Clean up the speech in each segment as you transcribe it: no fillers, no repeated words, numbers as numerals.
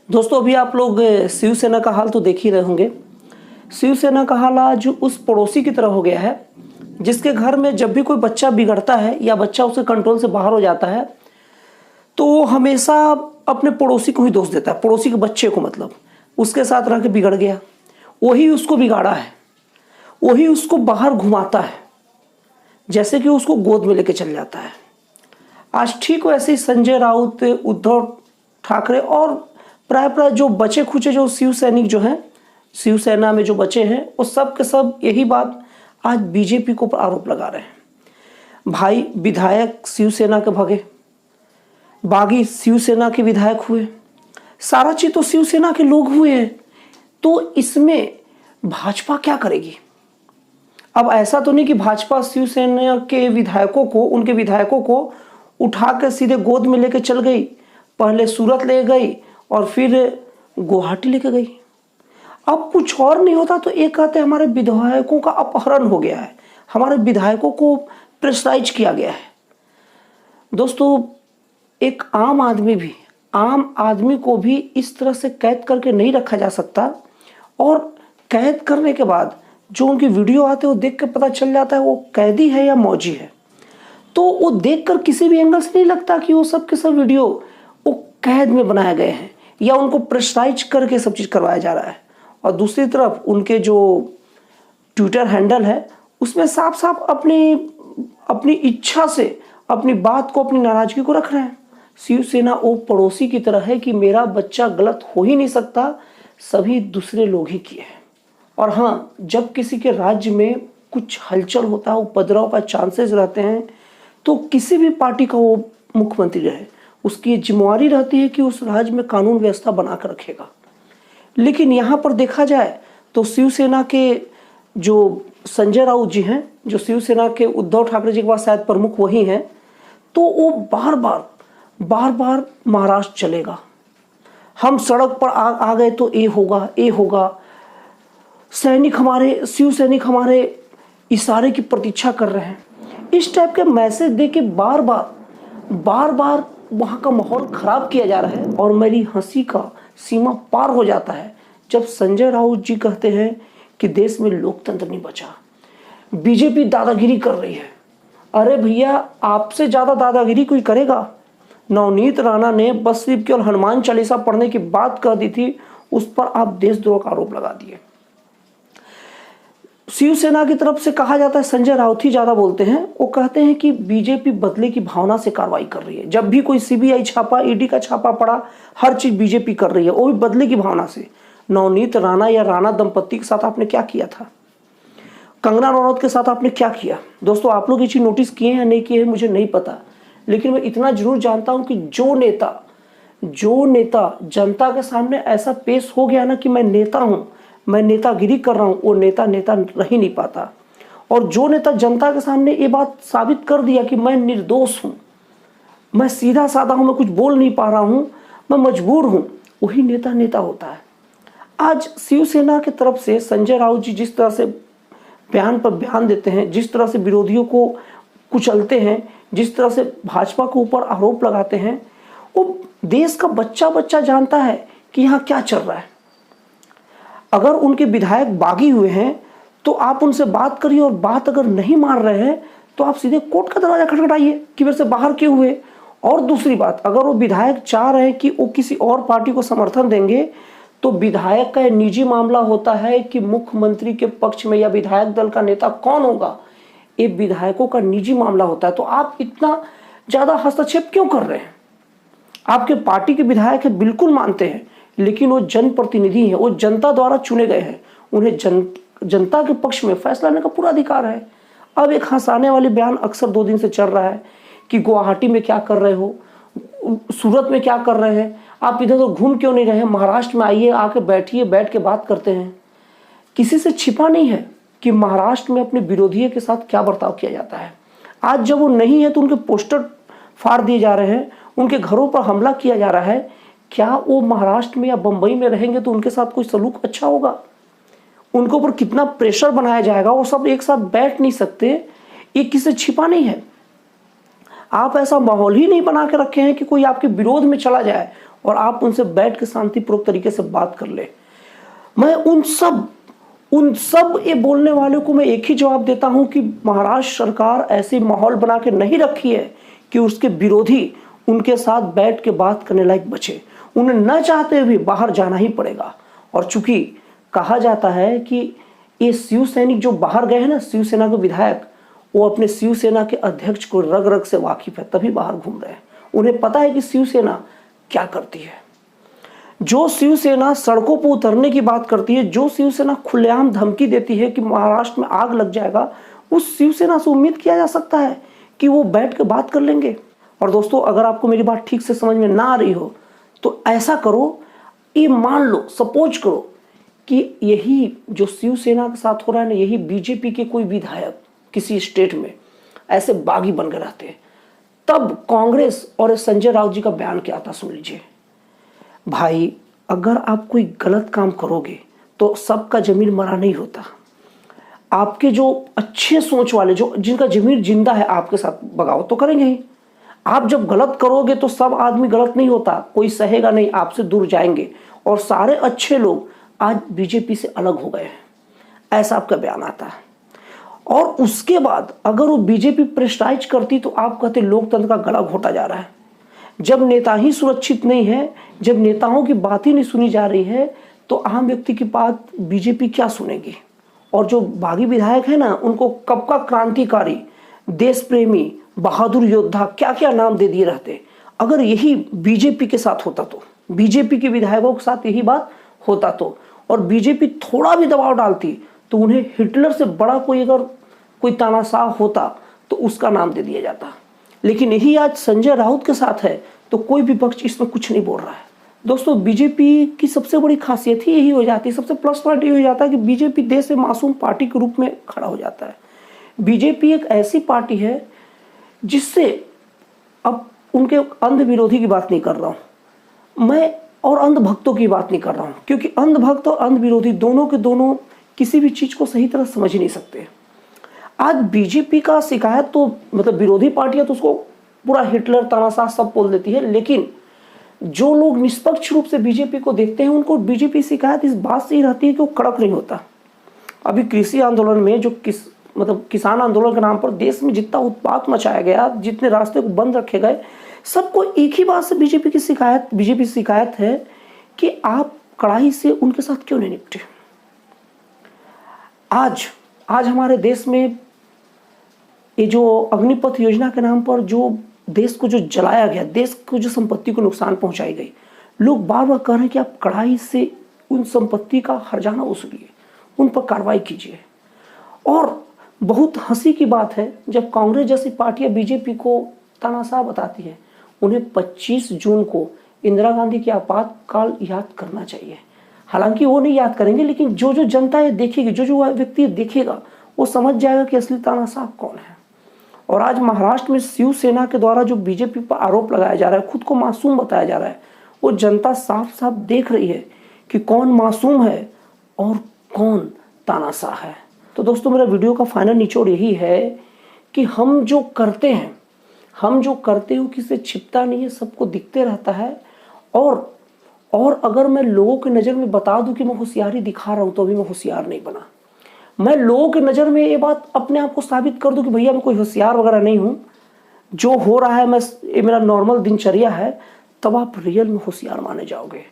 दोस्तों अभी आप लोग शिवसेना का हाल तो देख ही रहे होंगे। शिवसेना का हाल आज उस पड़ोसी की तरह हो गया है जिसके घर में जब भी कोई बच्चा बिगड़ता है या बच्चा उसके कंट्रोल से बाहर हो जाता है तो वो हमेशा अपने पड़ोसी को ही दोष देता है, पड़ोसी के बच्चे को, मतलब उसके साथ रह के बिगड़ गया, वही उसको बिगाड़ा है, वही उसको बाहर घुमाता है, जैसे कि उसको गोद में लेके चल जाता है। आज ठीक वैसे ही संजय राउत, उद्धव ठाकरे और प्राय जो बचे खुचे जो शिव सैनिक जो हैं, शिवसेना में जो बचे हैं, वो सब के सब यही बात आज बीजेपी को आरोप लगा रहे हैं। भाई विधायक शिवसेना के भगे, बागी शिवसेना के विधायक हुए, सारा चीज तो शिवसेना के लोग हुए हैं, तो इसमें भाजपा क्या करेगी? अब ऐसा तो नहीं कि भाजपा शिवसेना के विधायकों को, उनके विधायकों को उठा कर सीधे गोद में लेकर चल गई, पहले सूरत ले गई और फिर गुवाहाटी लेकर गई। अब कुछ और नहीं होता तो एक कहते हैं हमारे विधायकों का अपहरण हो गया है, हमारे विधायकों को प्रेशराइज किया गया है। दोस्तों एक आम आदमी को भी इस तरह से कैद करके नहीं रखा जा सकता, और कैद करने के बाद जो उनकी वीडियो आते हैं वो देख कर पता चल जाता है वो कैदी है या मौजी है। तो वो देखकर किसी भी एंगल से नहीं लगता कि वो सब के सब वीडियो वो कैद में बनाए गए हैं या उनको प्रेशराइज करके सब चीज करवाया जा रहा है। और दूसरी तरफ उनके जो ट्विटर हैंडल है उसमें साफ साफ अपनी इच्छा से अपनी बात को, अपनी नाराजगी को रख रहे हैं। शिवसेना वो पड़ोसी की तरह है कि मेरा बच्चा गलत हो ही नहीं सकता, सभी दूसरे लोग ही किए हैं। और हाँ, जब किसी के राज्य में कुछ हलचल होता है, उपद्रव का चांसेस रहते हैं, तो किसी भी पार्टी का वो मुख्यमंत्री रहे, उसकी जिम्मेवारी रहती है कि उस राज्य में कानून व्यवस्था बनाकर रखेगा। लेकिन यहाँ पर देखा जाए तो शिवसेना के जो संजय राउत जी हैं, जो शिवसेना के उद्धव ठाकरे जी के बाद शायद प्रमुख वही हैं, तो वो बार बार महाराष्ट्र चलेगा, हम सड़क पर आ गए तो ये होगा, सैनिक हमारे, शिव सैनिक हमारे इशारे की प्रतीक्षा कर रहे हैं। इस टाइप के मैसेज दे के बार बार वहाँ का माहौल खराब किया जा रहा है। और मेरी हंसी का सीमा पार हो जाता है जब संजय राउत जी कहते हैं कि देश में लोकतंत्र नहीं बचा, बीजेपी दादागिरी कर रही है। अरे भैया, आपसे ज्यादा दादागिरी कोई करेगा? नवनीत राणा ने बस सिर्फ केवल हनुमान चालीसा पढ़ने की बात कह दी थी, उस पर आप देशद्रोह का आरोप लगा दिए। शिवसेना की तरफ से कहा जाता है, संजय राउत ही ज्यादा बोलते हैं, वो कहते हैं कि बीजेपी बदले की भावना से कार्रवाई कर रही है। जब भी कोई सीबीआई छापा, ईडी का छापा पड़ा, हर चीज बीजेपी कर रही है, वो भी बदले की भावना से। नवनीत राणा या राणा दंपत्ति के साथ आपने क्या किया था? कंगना रनौत के साथ आपने क्या किया? दोस्तों आप लोग ये चीज नोटिस किए हैं या नहीं किए हैं मुझे नहीं पता, लेकिन मैं इतना जरूर जानता हूं कि जो नेता जनता के सामने ऐसा पेश हो गया ना कि मैं नेता हूं, मैं नेतागिरी कर रहा हूं, वो नेता रह ही नहीं पाता। और जो नेता जनता के सामने ये बात साबित कर दिया कि मैं निर्दोष हूं, मैं सीधा साधा हूं, मैं कुछ बोल नहीं पा रहा हूं, मैं मजबूर हूं, वही नेता होता है। आज शिवसेना की तरफ से संजय राउत जी जिस तरह से बयान पर बयान देते हैं, जिस तरह से विरोधियों को कुचलते हैं, जिस तरह से भाजपा के ऊपर आरोप लगाते हैं, वो देश का बच्चा जानता है कि यहाँ क्या चल रहा है। अगर उनके विधायक बागी हुए हैं तो आप उनसे बात करिए, और बात अगर नहीं मान रहे हैं तो आप सीधे कोर्ट का दरवाजा खटखटाइए कि मेरे से बाहर क्यों हुए। और दूसरी बात, अगर वो विधायक चाह रहे हैं कि वो किसी और पार्टी को समर्थन देंगे तो विधायक का निजी मामला होता है कि मुख्यमंत्री के पक्ष में या विधायक दल का नेता कौन होगा, ये विधायकों का निजी मामला होता है। तो आप इतना ज्यादा हस्तक्षेप क्यों कर रहे हैं? आपके पार्टी के विधायक है, बिल्कुल मानते हैं, लेकिन वो जनप्रतिनिधि है, वो जनता द्वारा चुने गए हैं, उन्हें जनता के पक्ष में फैसला लेने का पूरा अधिकार है। अब एक हंसाने वाली बयान अक्सर 2 दिन से चल रहा है कि गुवाहाटी में क्या कर रहे हो, सूरत में क्या कर रहे हैं, आप इधर तो घूम क्यों नहीं रहे हैं, महाराष्ट्र में आइए, आके बैठिए, बैठ के बात करते हैं। किसी से छिपा नहीं है कि महाराष्ट्र में अपने विरोधियों के साथ क्या बर्ताव किया जाता है। आज जब वो नहीं है तो उनके पोस्टर फाड़ दिए जा रहे हैं, उनके घरों पर हमला किया जा रहा है। क्या वो महाराष्ट्र में या बंबई में रहेंगे तो उनके साथ कोई सलूक अच्छा होगा? उनके ऊपर कितना प्रेशर बनाया जाएगा? वो सब एक साथ बैठ नहीं सकते, ये किसी से छिपा नहीं है। आप ऐसा माहौल ही नहीं बना के रखे हैं कि कोई आपके विरोध में चला जाए और आप उनसे बैठ के शांतिपूर्वक तरीके से बात कर ले। मैं उन सब ये बोलने वालों को मैं एक ही जवाब देता हूं कि महाराष्ट्र सरकार ऐसे माहौल बना के नहीं रखी है कि उसके विरोधी उनके साथ बैठ के बात करने लायक बचे। उन्हें न चाहते हुए बाहर जाना ही पड़ेगा। और चूंकि कहा जाता है कि ये शिवसैनिक जो बाहर गए हैं ना, शिवसेना के विधायक, वो अपने शिवसेना के अध्यक्ष को रग रग से वाकिफ है, तभी बाहर घूम रहे हैं। उन्हें पता है कि शिवसेना क्या करती है। जो शिवसेना सड़कों पर उतरने की बात करती है, जो शिवसेना खुलेआम धमकी देती है कि महाराष्ट्र में आग लग जाएगा, उस शिवसेना से उम्मीद किया जा सकता है कि वो बैठ के बात कर लेंगे। और दोस्तों, अगर आपको मेरी बात ठीक से समझ में ना आ रही हो तो ऐसा करो, ये मान लो, सपोज करो कि यही जो शिवसेना के साथ हो रहा है ना, यही बीजेपी के कोई विधायक किसी स्टेट में ऐसे बागी बन के रहते हैं, तब कांग्रेस और संजय राउत जी का बयान क्या आता, सुन लीजिए। भाई, अगर आप कोई गलत काम करोगे तो सबका जमीन मरा नहीं होता। आपके जो अच्छे सोच वाले, जो जिनका जमीन जिंदा है, आपके साथ बगावत तो करेंगे ही। आप जब गलत करोगे तो सब आदमी गलत नहीं होता, कोई सहेगा नहीं, आपसे दूर जाएंगे। और सारे अच्छे लोग आज बीजेपी से अलग हो गए हैं, ऐसा आपका बयान आता है। और उसके बाद अगर वो बीजेपी प्रेस्टाइज करती तो आप कहते लोकतंत्र का गला घोटा जा रहा है। जब नेता ही सुरक्षित नहीं है, जब नेताओं की बात ही नहीं सुनी जा रही है, तो आम व्यक्ति की बात बीजेपी क्या सुनेगी। और जो बागी विधायक है ना, उनको कब का क्रांतिकारी, देश प्रेमी, बहादुर योद्धा, क्या क्या नाम दे दिए रहते। अगर यही बीजेपी के साथ होता तो, बीजेपी के विधायकों के साथ यही बात होता तो, और बीजेपी थोड़ा भी दबाव डालती तो उन्हें हिटलर से बड़ा कोई अगर कोई तानाशाह होता तो उसका नाम दे दिया जाता। लेकिन यही आज संजय राउत के साथ है तो कोई भी पक्ष इसमें कुछ नहीं बोल रहा है। दोस्तों, बीजेपी की सबसे बड़ी खासियत ही यही हो जाती है, सबसे प्लस पॉइंट ये हो जाता है कि बीजेपी देश में मासूम पार्टी के रूप में खड़ा हो जाता है। बीजेपी एक ऐसी पार्टी है जिससे, अब उनके अंध विरोधी की बात नहीं कर रहा हूं मैं, और अंध भक्तों की बात नहीं कर रहा हूं, क्योंकि अंध भक्त और अंध विरोधी दोनों के दोनों किसी भी चीज को सही तरह समझ ही नहीं सकते। आज बीजेपी का शिकायत तो मतलब विरोधी पार्टियां तो उसको पूरा हिटलर, तानाशाह सब बोल देती है, लेकिन जो लोग निष्पक्ष रूप से बीजेपी को देखते हैं उनको बीजेपी शिकायत इस बात से ही रहती है कि वो कड़क नहीं होता। अभी कृषि आंदोलन में जो किसान आंदोलन के नाम पर देश में जितना उत्पात मचाया गया, जितने रास्ते को बंद रखे गए, सबको एक ही बात से बीजेपी की शिकायत है कि आप कड़ाई से उनके साथ क्यों नहीं निपटे। आज हमारे देश में ये जो अग्निपथ योजना के नाम पर जो देश को जो जलाया गया, देश को जो संपत्ति को नुकसान पहुंचाई गई, लोग बार बार कह रहे हैं कि आप कड़ाई से उन संपत्ति का हर्जाना वसूलिए, उन पर कार्रवाई कीजिए। और बहुत हंसी की बात है जब कांग्रेस जैसी पार्टियां बीजेपी को तानाशाह बताती है। उन्हें 25 जून को इंदिरा गांधी की आपातकाल याद करना चाहिए। हालांकि वो नहीं याद करेंगे, लेकिन जो जो जनता ये देखेगी, जो जो व्यक्ति देखेगा, वो समझ जाएगा कि असली तानाशाह कौन है। और आज महाराष्ट्र में शिवसेना के द्वारा जो बीजेपी पर आरोप लगाया जा रहा है, खुद को मासूम बताया जा रहा है, वो जनता साफ साफ देख रही है कि कौन मासूम है और कौन तानाशाह है। तो दोस्तों, मेरा वीडियो का फाइनल निचोड़ यही है कि हम जो करते हैं वो किसी से छिपता नहीं है, सबको दिखते रहता है। और अगर मैं लोगों की नज़र में बता दूं कि मैं होशियारी दिखा रहा हूं तो अभी मैं होशियार नहीं बना। मैं लोगों की नज़र में ये बात अपने आप को साबित कर दूं कि भैया मैं कोई होशियार वगैरह नहीं हूं, जो हो रहा है ये मेरा नॉर्मल दिनचर्या है, तब आप रियल में होशियार माने जाओगे।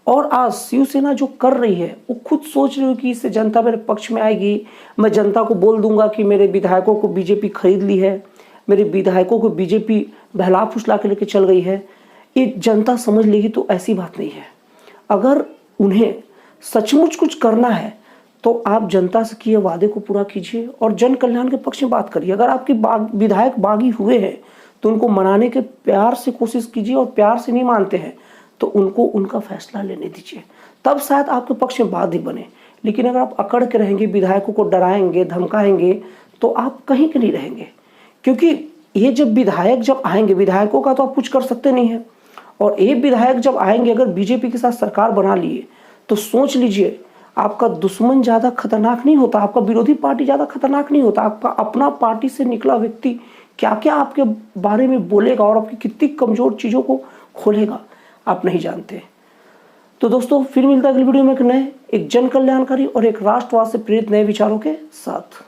और आज शिवसेना जो कर रही है, वो खुद सोच रही हो कि इससे जनता मेरे पक्ष में आएगी, मैं जनता को बोल दूंगा कि मेरे विधायकों को बीजेपी खरीद ली है, मेरे विधायकों को बीजेपी बहला फुसला के लेके चल गई है, ये जनता समझ लेगी। तो ऐसी बात नहीं है। अगर उन्हें सचमुच कुछ करना है तो आप जनता से किए वादे को पूरा कीजिए और जन कल्याण के पक्ष में बात करिए। अगर आपके विधायक बागी हुए हैं तो उनको मनाने के प्यार से कोशिश कीजिए, और प्यार से नहीं मानते हैं तो उनको उनका फैसला लेने दीजिए, तब शायद आपके पक्ष में बात ही बने। लेकिन अगर आप अकड़ के रहेंगे, विधायकों को डराएंगे, धमकाएंगे, तो आप कहीं के नहीं रहेंगे। क्योंकि ये जब विधायक आएंगे, विधायकों का तो आप कुछ कर सकते नहीं है, और ये विधायक जब आएंगे, अगर बीजेपी के साथ सरकार बना लिए, तो सोच लीजिए आपका दुश्मन ज़्यादा खतरनाक नहीं होता, आपका विरोधी पार्टी ज़्यादा खतरनाक नहीं होता, आपका अपना पार्टी से निकला व्यक्ति क्या क्या आपके बारे में बोलेगा और आपकी कितनी कमज़ोर चीज़ों को खोलेगा। आप नहीं जानते। तो दोस्तों फिर मिलता है अगली वीडियो में एक नए, एक जन कल्याणकारी और एक राष्ट्रवाद से प्रेरित नए विचारों के साथ।